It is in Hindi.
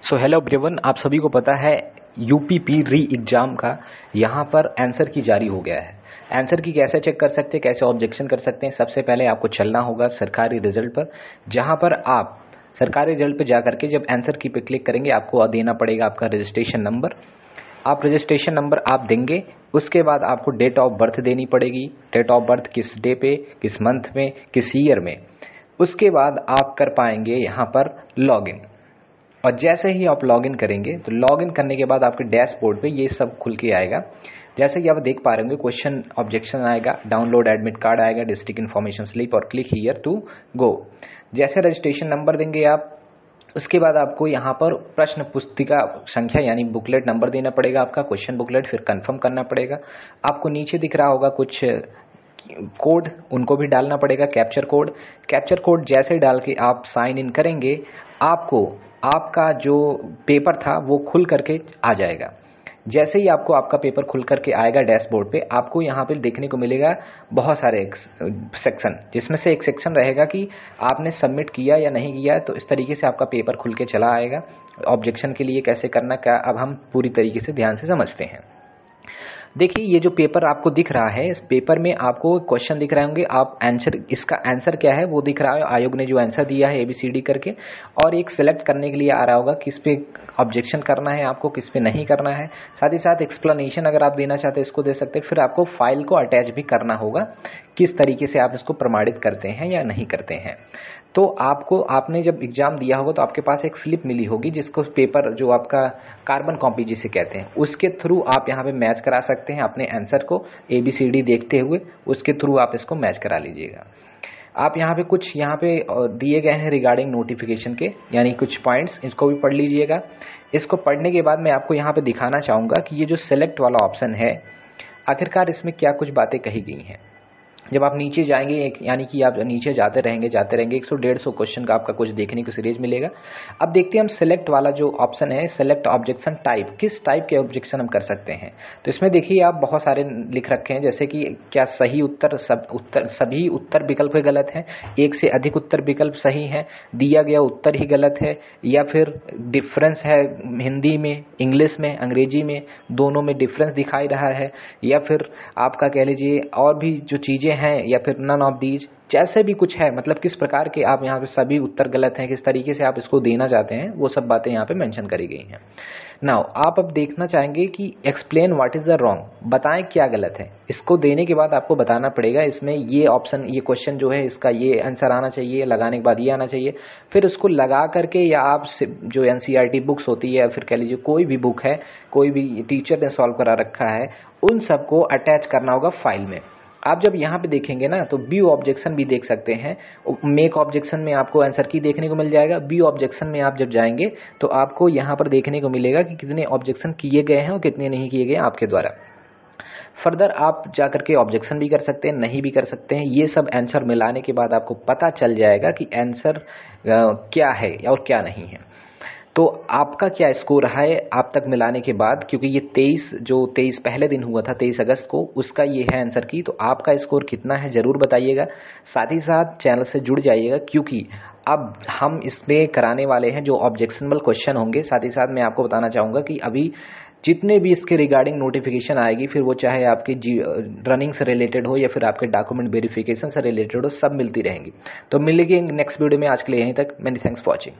सो हेलो एवरीवन, आप सभी को पता है यूपीपी री एग्जाम का यहाँ पर आंसर की जारी हो गया है। आंसर की कैसे चेक कर सकते हैं, कैसे ऑब्जेक्शन कर सकते हैं। सबसे पहले आपको चलना होगा सरकारी रिजल्ट पर, जहाँ पर आप सरकारी रिजल्ट पर जाकर के जब आंसर की पे क्लिक करेंगे आपको देना पड़ेगा आपका रजिस्ट्रेशन नंबर। आप रजिस्ट्रेशन नंबर आप देंगे, उसके बाद आपको डेट ऑफ बर्थ देनी पड़ेगी। डेट ऑफ बर्थ किस डे पे, किस मंथ में, किस ईयर में। उसके बाद आप कर पाएंगे यहाँ पर लॉगिन। और जैसे ही आप लॉगिन करेंगे तो लॉगिन करने के बाद आपके डैशबोर्ड पे ये सब खुल के आएगा। जैसे कि आप देख पा रहे होंगे, क्वेश्चन ऑब्जेक्शन आएगा, डाउनलोड एडमिट कार्ड आएगा, डिस्ट्रिक्ट इन्फॉर्मेशन स्लिप और क्लिक हियर टू गो। जैसे रजिस्ट्रेशन नंबर देंगे आप, उसके बाद आपको यहाँ पर प्रश्न पुस्तिका संख्या यानी बुकलेट नंबर देना पड़ेगा आपका, क्वेश्चन बुकलेट, फिर कंफर्म करना पड़ेगा। आपको नीचे दिख रहा होगा कुछ कोड, उनको भी डालना पड़ेगा, कैप्चर कोड। कैप्चर कोड जैसे डाल के आप साइन इन करेंगे, आपको आपका जो पेपर था वो खुल करके आ जाएगा। जैसे ही आपको आपका पेपर खुल करके आएगा डैशबोर्ड पे, आपको यहाँ पे देखने को मिलेगा बहुत सारे सेक्शन, जिसमें से एक सेक्शन रहेगा कि आपने सबमिट किया या नहीं किया। तो इस तरीके से आपका पेपर खुल के चला आएगा। ऑब्जेक्शन के लिए कैसे करना क्या, अब हम पूरी तरीके से ध्यान से समझते हैं। देखिए, ये जो पेपर आपको दिख रहा है, इस पेपर में आपको क्वेश्चन दिख रहे होंगे, आप आंसर, इसका आंसर क्या है वो दिख रहा है, आयोग ने जो आंसर दिया है ABCD करके, और एक सिलेक्ट करने के लिए आ रहा होगा किस पे ऑब्जेक्शन करना है आपको, किस पे नहीं करना है। साथ ही साथ एक्सप्लेनेशन अगर आप देना चाहते हैं इसको दे सकते हैं। फिर आपको फाइल को अटैच भी करना होगा, किस तरीके से आप इसको प्रमाणित करते हैं या नहीं करते हैं। तो आपने जब एग्जाम दिया होगा तो आपके पास एक स्लिप मिली होगी, जिसको पेपर जो आपका कार्बन कॉपी जिसे कहते हैं, उसके थ्रू आप यहाँ पे मैच करा सकते हैं अपने आंसर को ABCD देखते हुए। उसके थ्रू आप इसको मैच करा लीजिएगा। आप यहाँ पे कुछ दिए गए हैं रिगार्डिंग नोटिफिकेशन के, यानी कुछ पॉइंट्स, इसको भी पढ़ लीजिएगा। इसको पढ़ने के बाद मैं आपको यहाँ पे दिखाना चाहूँगा कि ये जो सेलेक्ट वाला ऑप्शन है, आखिरकार इसमें क्या कुछ बातें कही गई हैं। जब आप नीचे जाएंगे, यानी कि आप नीचे जाते रहेंगे 100-150 क्वेश्चन का आपका कुछ देखने को सीरीज मिलेगा। अब देखते हैं हम सेलेक्ट वाला जो ऑप्शन है, सेलेक्ट ऑब्जेक्शन टाइप, किस टाइप के ऑब्जेक्शन हम कर सकते हैं। तो इसमें देखिए आप बहुत सारे लिख रखे हैं, जैसे कि क्या सही उत्तर, सभी उत्तर विकल्प गलत हैं, एक से अधिक उत्तर विकल्प सही हैं, दिया गया उत्तर ही गलत है, या फिर डिफरेंस है हिंदी में, इंग्लिश में, अंग्रेजी में, दोनों में डिफरेंस दिखाई रहा है, या फिर आपका कह लीजिए और भी जो चीजें हैं, या फिर नन ऑफ दीज, जैसे भी कुछ है, मतलब किस प्रकार के आप यहाँ पे सभी उत्तर गलत हैं, किस तरीके से आप इसको देना चाहते हैं, वो सब बातें यहाँ पे मेंशन करी गई हैं। नाउ आप अब देखना चाहेंगे कि explain what is the wrong, बताएं क्या गलत है। इसको देने के बाद आपको बताना पड़ेगा इसमें ये ऑप्शन, ये क्वेश्चन जो है इसका ये आंसर आना चाहिए, लगाने के बाद ये आना चाहिए। फिर उसको लगा करके, या आप जो NCERT बुक्स होती है, या फिर कह लीजिए कोई भी बुक है, कोई भी टीचर ने सॉल्व करा रखा है, उन सबको अटैच करना होगा फाइल में। आप जब यहाँ पे देखेंगे ना, तो व्यू ऑब्जेक्शन भी देख सकते हैं। मेक ऑब्जेक्शन में आपको आंसर की देखने को मिल जाएगा। व्यू ऑब्जेक्शन में आप जब जाएंगे तो आपको यहाँ पर देखने को मिलेगा कि कितने ऑब्जेक्शन किए गए हैं और कितने नहीं किए गए आपके द्वारा। फर्दर आप जाकर के ऑब्जेक्शन भी कर सकते हैं, नहीं भी कर सकते हैं। ये सब आंसर मिलाने के बाद आपको पता चल जाएगा कि आंसर क्या है और क्या नहीं है। तो आपका क्या स्कोर रहा है आप तक मिलाने के बाद, क्योंकि ये 23 पहले दिन हुआ था 23 अगस्त को, उसका ये है आंसर की। तो आपका स्कोर कितना है जरूर बताइएगा। साथ ही साथ चैनल से जुड़ जाइएगा, क्योंकि अब हम इसमें कराने वाले हैं जो ऑब्जेक्शनबल क्वेश्चन होंगे। साथ ही साथ मैं आपको बताना चाहूँगा कि अभी जितने भी इसके रिगार्डिंग नोटिफिकेशन आएगी, फिर वो चाहे आपके रनिंग से रिलेटेड हो या फिर आपके डॉक्यूमेंट वेरिफिकेशन से रिलेटेड हो, सब मिलती रहेंगी। तो मिलेंगे नेक्स्ट वीडियो में। आज के लिए यहीं तक। Many thanks for watching.